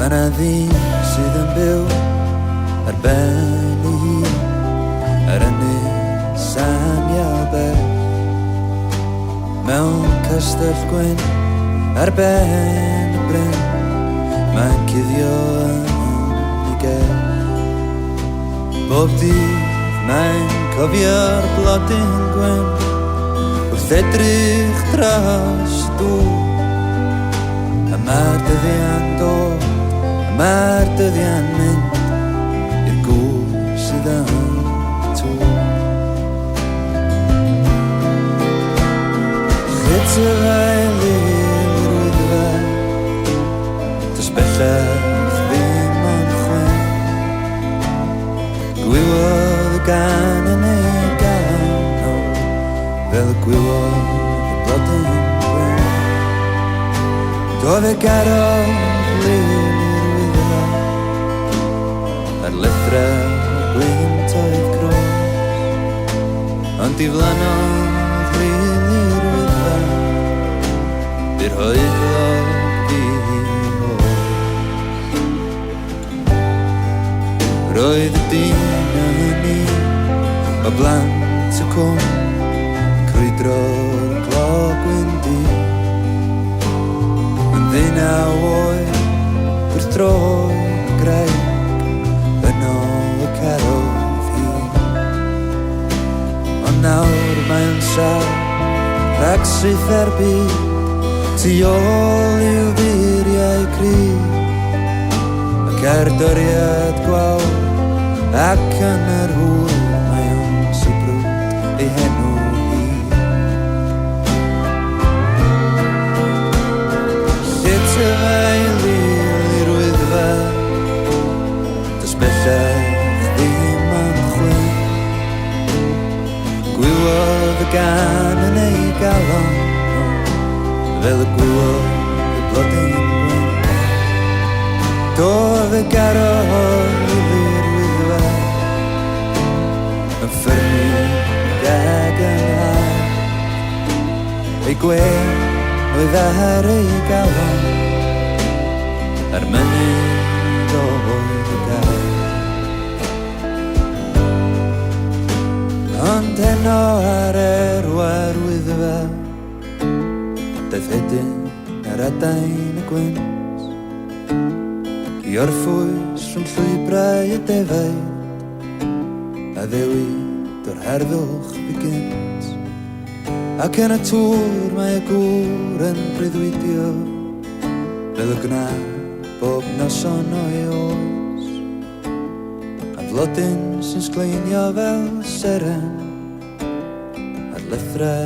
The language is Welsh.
Ma' 'na ddyn sydd yn byw ar ben ei hun ar ynys annialbell mewn castell gwyn ar ben y bryn mae'n cuddio yn ei gell. Bob dydd mae'n cofio'r blodyn gwyn wrth edrych dros dŵr. A mae'r dyddiau'n dod, a mae'r dyddiau'n mynd i'r gŵr sydd yn tŵr. Chyd y fael i'r wyddfa, does bellach ddim ond chwen. Gwywodd y gan yn ei galon, fel y gwywodd y blodyn gwyn. Doedd e garodd lun i'r wyddfa ar lithra gwynt oedd gros, ond diflannodd lun i'r wyddfa i'r hoedlog di-hos. Roedd y dyn a hynny o blant y cwm crwydro'r glog wyndi. Ddeunaw oed wrth droi graig yno y carodd hi. Ond nawr mae'n saff rhag syth ar byd tu ôl i'w ddiriau cryf ac ar doriad gwawr ac yn yr hwyl mae o'n sibrwd ei henw. Y fael i'r wyddfa, does bellach ddim ond chwyn. Gwywodd y gan yn ei galon, fel y gwywodd y blodyn gwyn. Doedd y garodd i'r wyddfa yn ffyrnig ag yn haf. Ei gwen oedd ar ei galon ar mynydd oedd y gael. Ond heno ar erwa'r wyddfa, daeth hedyn ar adain y gwynt i orffwys rhwng llwybrau y defaid a ddewid o'r herddwch bygynt. Ac yn y tŵr mae y gŵr yn breuddwydio fel y gnaf bob noson o'i oes, a flodyn sy'n sgleinio fel seren ar lythra